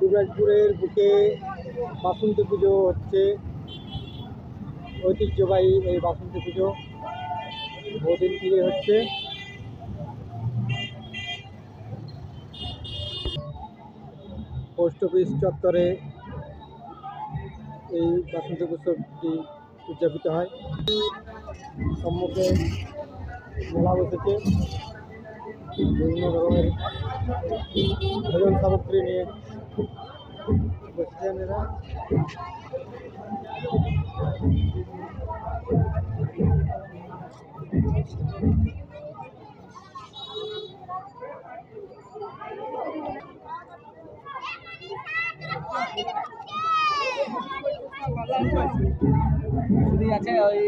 দুবরাজপুরের বুকে বাসন্তী পুজো হচ্ছে। ঐতিহ্যবাহী এই বাসন্তী পুজো বহুদিন ধরে হচ্ছে। পোস্ট অফিস চত্বরে এই বাসন্তী উৎসবটি উদযাপিত হয়। সম্মুখে মেলা বসেছে, বিভিন্ন রকমের ভোজন সামগ্রী নিয়ে বসেছেন এরা। আছে ওই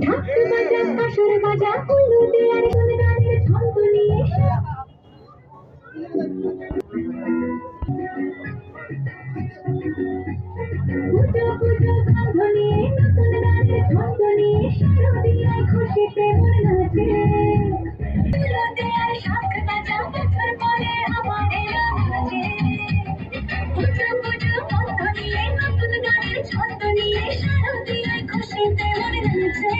ঢাকি বাজা কাসর বাজা উল্লু দেয়ার শুনে গানের ছন্দ নিয়ে পুজো পুজো গন্ধ নিয়ে নতুন গানের ছন্দ নিয়ে শারদিয়ায় খুশিতে মন নাচে। উল্লু দেয়ার শাঁখ বাজা বছর পরে আমাদের মাঝে। পুজো পুজো গন্ধ নিয়ে নতুন গানের ছন্দ নিয়ে শারদিয়ায় খুশিতে মন নাচে।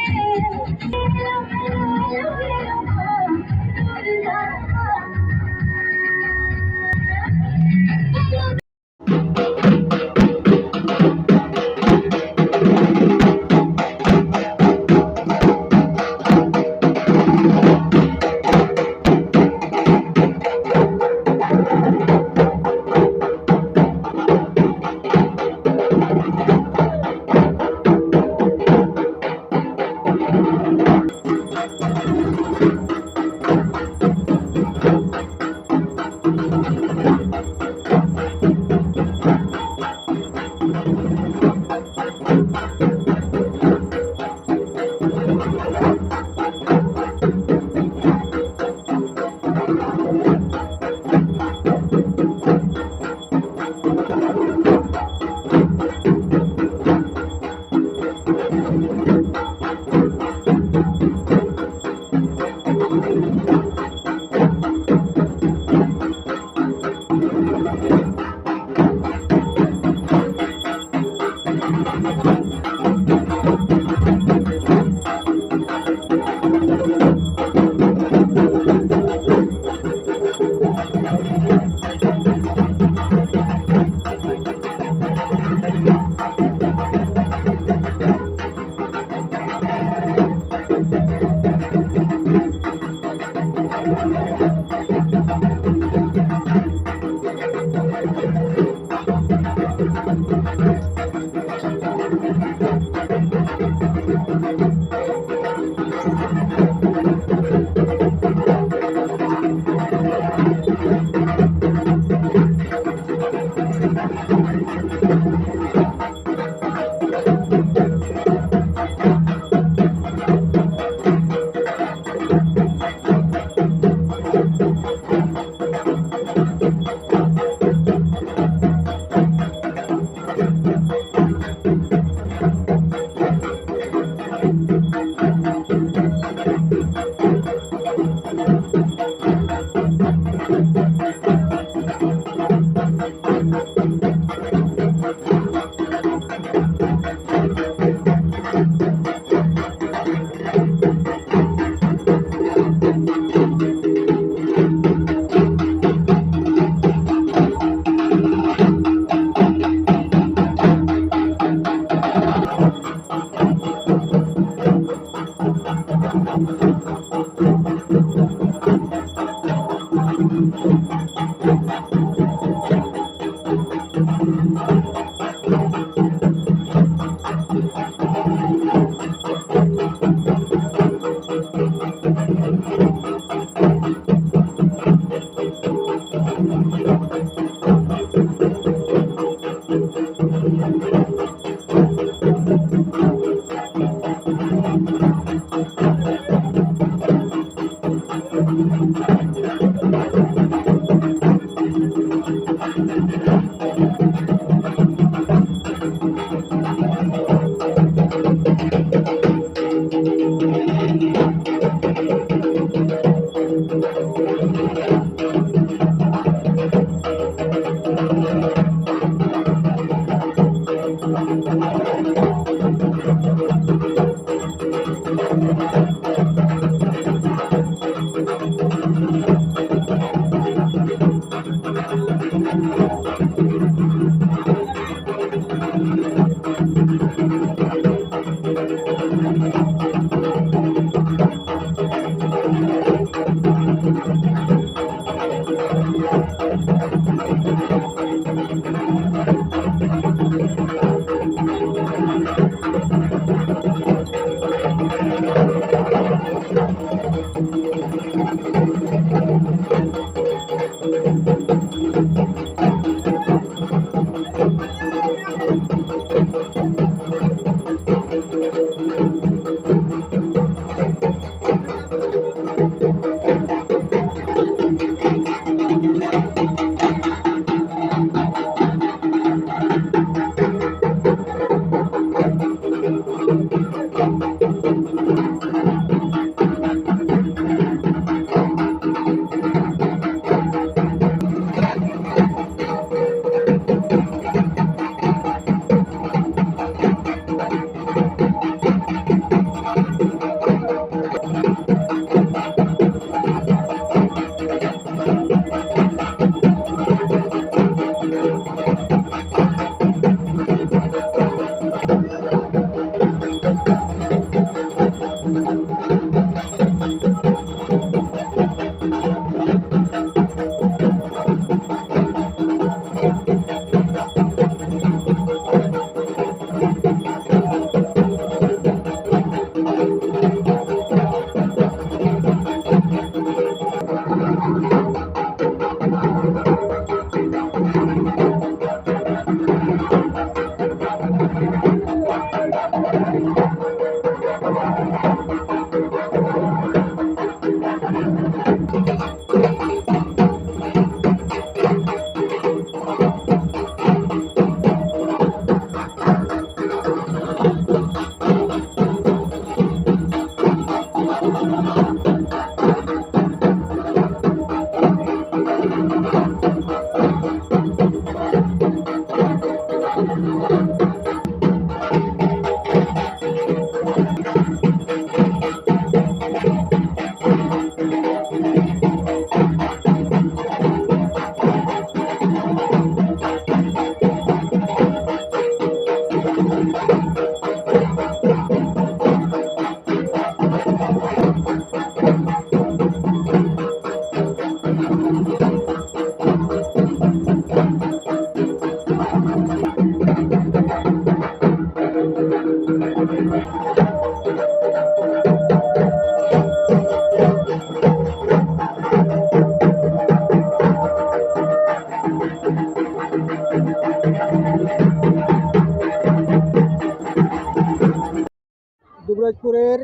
দুবরাজপুরের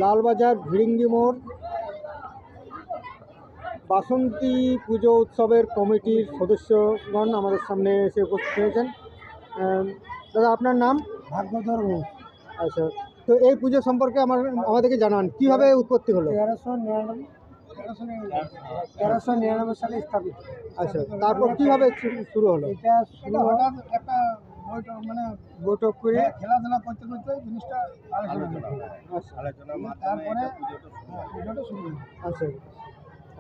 লালবাজার ভিড়িঙ্গি মোড় বাসন্তী পুজো উৎসবের কমিটির সদস্যগণ আমাদের সামনে এসে উপস্থিত হয়েছেন। দাদা, আপনার নাম? ভাগ্যধর ঘোষ। আচ্ছা, তো এই পুজো সম্পর্কে আমাদেরকে জানান, কিভাবে উৎপত্তি হলো? 1399 সালে স্থাপিত। আচ্ছা, তারপর কিভাবে শুরু হলো? এটা হঠাৎ একটা বৈঠক করে খেলাধুলা করতে করতে জিনিসটা তারপরে পুজোটা শুরু হলো। আচ্ছা,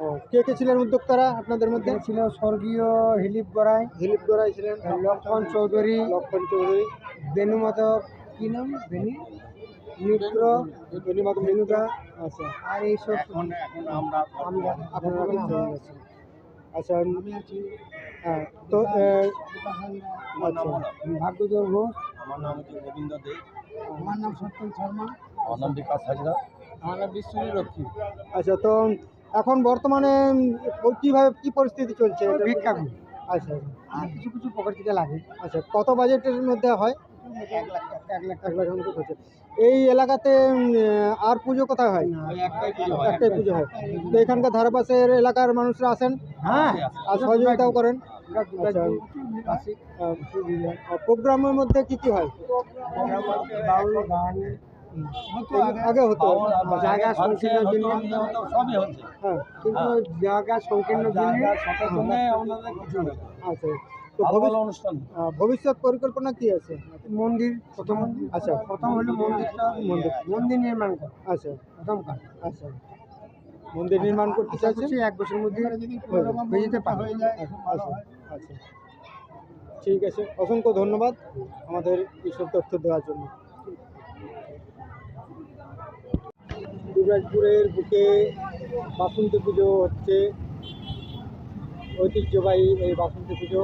ও কে কে ছিলেন উদ্যোক্তারা আপনাদের মধ্যে? ছিল স্বর্গীয় হিলিপ গড়াই ছিলেন, লক্ষণ চৌধুরী, লক্ষণ চৌধুরী, বেনু মাধব, কি নাম বেনি, মিত্র ভেনুকা আচ্ছা আর এইসব আমরা আপনারা কি জয়েন আছেন? আচ্ছা আমি আছি হ্যাঁ তো আচ্ছা ভাগ্যধর ঘোষ, আমার নাম হচ্ছে গোবিন্দ দে, আমার নাম সত্যেন শর্মা, আমার নাম বিকাশ হাজরা। আমার নাম বিশ্বজিৎ রক্ষী। আচ্ছা তো এখন বর্তমানে কীভাবে কী পরিস্থিতি চলছে এটা? ভিক্ষা করি। আচ্ছা আর কিছু কিছু পকেট থেকে লাগে। আচ্ছা কত বাজেটের মধ্যে হয়? 1 লাখ 1 লাখের মতো হচ্ছে। এই এলাকাতে আর পুজো কোথায় হয়? ওই একটাই পুজো হয়। একটাই পুজো হয়। তো এখানকার ধারেপাশের এলাকার মানুষরা আসেন হ্যাঁ, আর সহযোগিতাও করেন। আচ্ছা আচ্ছা প্রোগ্রামের মধ্যে কি কি হয়? বাউল গান আগে হতো জায়গা সংকীর্ণের জন্য, সবই হচ্ছে। হ্যাঁ কিন্তু জায়গা সংকীর্ণের জন্য আমাদের কিছু নেই। আচ্ছা তো ভালো ভালো অনুষ্ঠান। ভবিষ্যৎ পরিকল্পনা কি আছে? মন্দির প্রথম আচ্ছা প্রথম হলো মন্দির নির্মাণ করা আচ্ছা প্রথম কাজ। আচ্ছা মন্দির নির্মাণ করতে আশা চাইছেন? করছি 1 বছরের মধ্যে হয়ে যেতে পারে। আচ্ছা আচ্ছা ঠিক আছে, অসংখ্য ধন্যবাদ আমাদের এইসব তথ্য দেওয়ার জন্য। দুবরাজপুরের বুকে বাসন্তী পুজো হচ্ছে, ঐতিহ্যবাহী এই বাসন্তী পুজো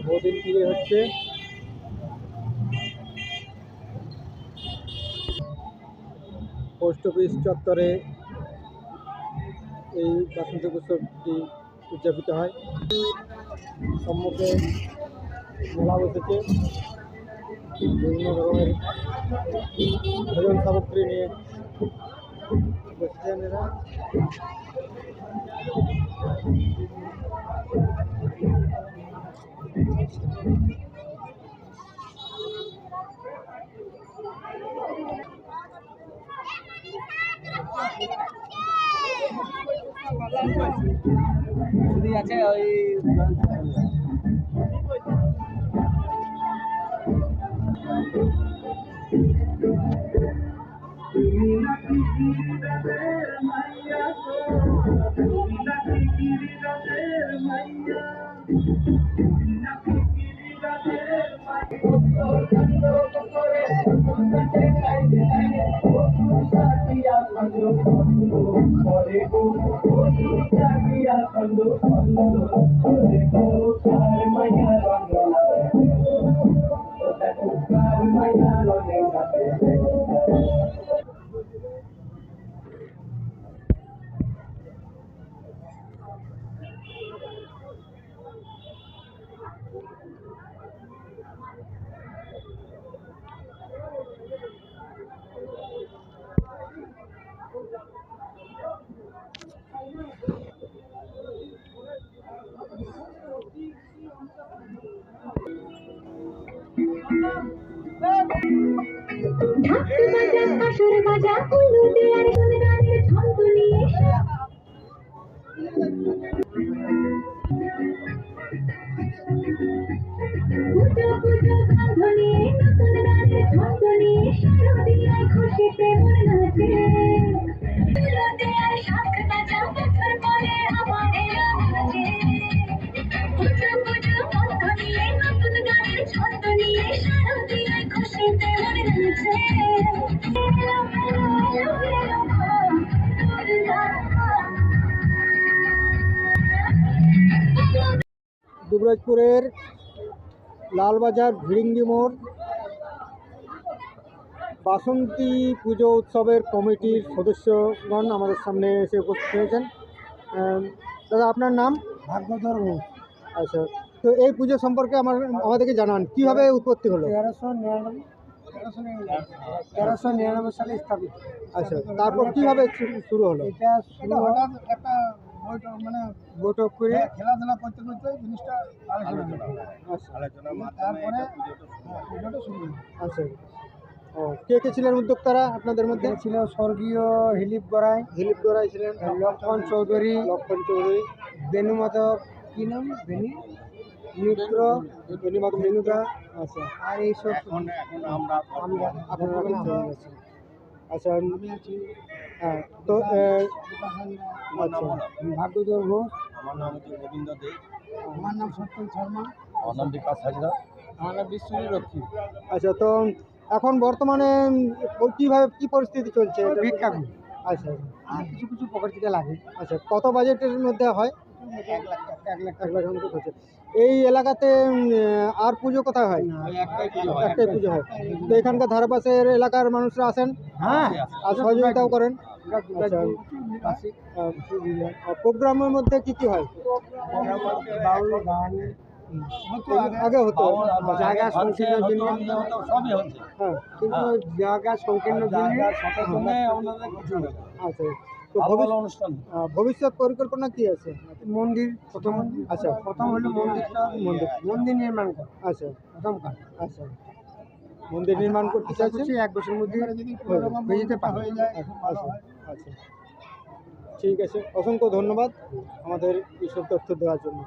বহুদিন থেকে হচ্ছে। পোস্ট অফিস চত্বরে এই বাসন্তী উৎসবটি উদযাপিত হয়। সম্মুখে মেলা বসেছে, বিভিন্ন রকমের ভোজন সামগ্রী নিয়ে বসেছেন এরা। আছে ওই ঢাক বাজা কাসর বাজা উল্লু দেয়ার শুনে গানের ছন্দ নিয়ে পুজো পুজো গন্ধ নিয়ে নতুন গানের ছন্দ নিয়ে শারদীয়ায় খুশিতে মন নাচে। উল্লু দেয়ার শাঁখ বাজা বছর পরে আবার এলো নাচে। পুজো পুজো গন্ধ নিয়ে নতুন গানের ছন্দ নিয়ে শারদীয়ায় খুশিতে মন নাচে। দুবরাজপুরের লালবাজার ভিড়িঙ্গি মোড় বাসন্তী পুজো উৎসবের কমিটির সদস্যগণ আমাদের সামনে এসে উপস্থিত হয়েছেন। দাদা আপনার নাম? ভাগ্যধর ঘোষ। আচ্ছা তো এই পুজো সম্পর্কে আমাদেরকে জানান, কিভাবে উৎপত্তি হলো? 1399 সালে স্থাপিত। আচ্ছা তারপর কিভাবে শুরু হলো? এটা হঠাৎ একটা বৈঠক করে খেলাধুলা করতে করতে জিনিসটা আলোচনা হলো। আচ্ছা আলোচনার মাধ্যমে তারপরে এটা পুজোটা শুরু হয়। পুজোটা শুরু হলো। আচ্ছা ও কে কে ছিলেন উদ্যোক্তারা আপনাদের মধ্যে? এখানে ছিল স্বর্গীয় হিলিপ গড়াই, দিলীপ গড়াই ছিলেন, লক্ষণ চৌধুরী, লক্ষণ চৌধুরী, বেনু মাধব, কি নাম বেনি মিত্র ভেনুকা আচ্ছা আর এইসব এখন আমরা আপনারা কি জয়েন আছেন? আচ্ছা আমি আছি হ্যাঁ তো আমার নাম হলো, ভাগ্যধর ঘোষ, আমার নাম হচ্ছে গোবিন্দ দে, আমার নাম সত্যেন শর্মা, আমার নাম বিকাশ হাজরা। আমার নাম বিশ্বজিৎ রক্ষী। আচ্ছা তো এখন বর্তমানে কীভাবে কী পরিস্থিতি চলছে? ভিক্ষা করি। আচ্ছা আর কিছু কিছু পকেট থেকে লাগে। আচ্ছা, কত বাজেটের মধ্যে হয়? 1 লাখ 1 লাখের মতো খরচা। এই এলাকাতে আর পুজো কোথায় হয়? ওই একটাই পুজো হয়। একটাই পুজো হয়। তো এখানকার ধারেপাশের এলাকার মানুষরা আসেন হ্যাঁ, আর সহযোগিতাও করেন। আচ্ছা। প্রোগ্রামের মধ্যে কি কি হয়? বাউল গান আগে হতো জায়গা সংকীর্ণের জন্য সবই হচ্ছে। হ্যাঁ, কিন্তু জায়গা সংকীর্ণের জন্য জন্য আমাদের কিছু নেই। আচ্ছা। তো ভালো ভালো অনুষ্ঠান। ভবিষ্যৎ পরিকল্পনা কি আছে? মন্দির প্রথম। আচ্ছা। প্রথম হলো মন্দির নির্মাণ করা আচ্ছা প্রথম কাজ। আচ্ছা, মন্দির নির্মাণ করতে আশা চাইছেন? করছি 1 বছরের মধ্যে হয়ে যেতে পারে। আচ্ছা আচ্ছা, ঠিক আছে, অসংখ্য ধন্যবাদ আমাদের এইসব তথ্য দেওয়ার জন্য।